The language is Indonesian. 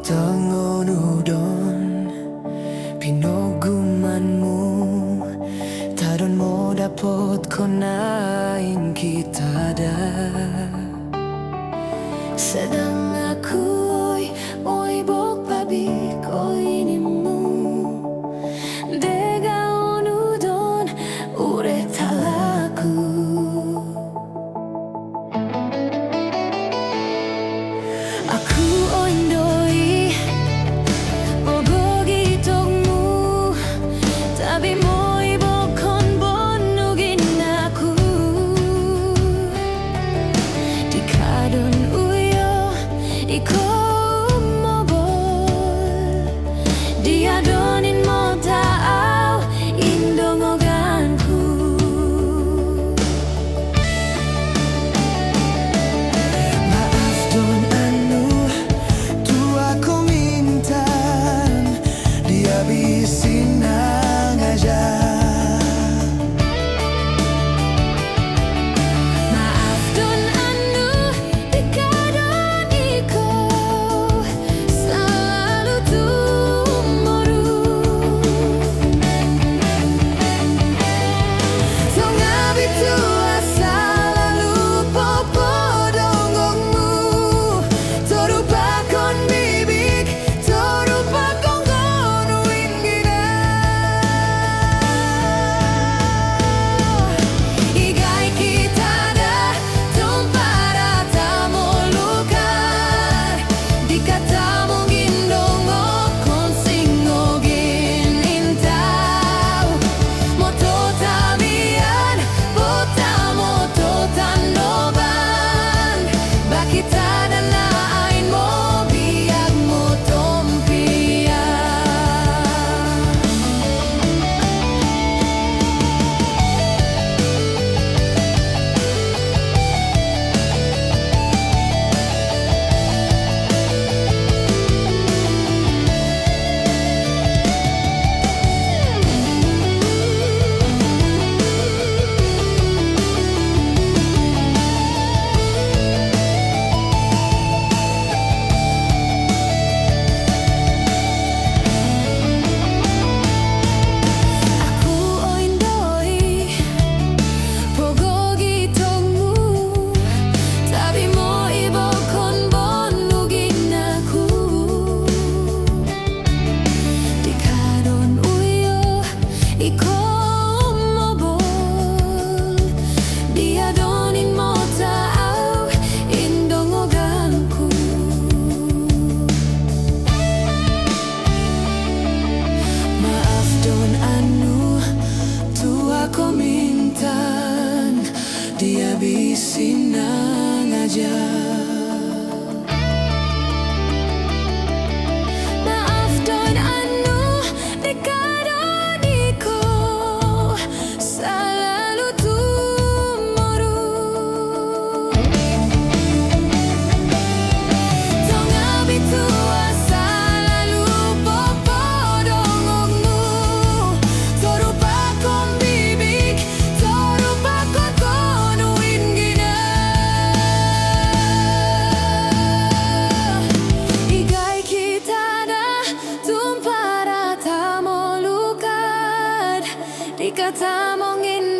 tangon udon pinogumanmu taron mo dapat konain kita dah. Sedang ako'y bok pabik o inimmu Degaon udon ure talaku Aku indoi bogogi togmu Tabi mo ibokon bonugin aku Di kadon ikaw mobol Di adonin mo taaw indongoganku Maaf don anu tu aku mintan Dia bisin nang aja Dia bisin nang aja Maaf don anu dekadon iko Selalu tumoru Tong abitu asa lalu popo dongongmu Torupa kon bibik Torupa kon Dikata mongin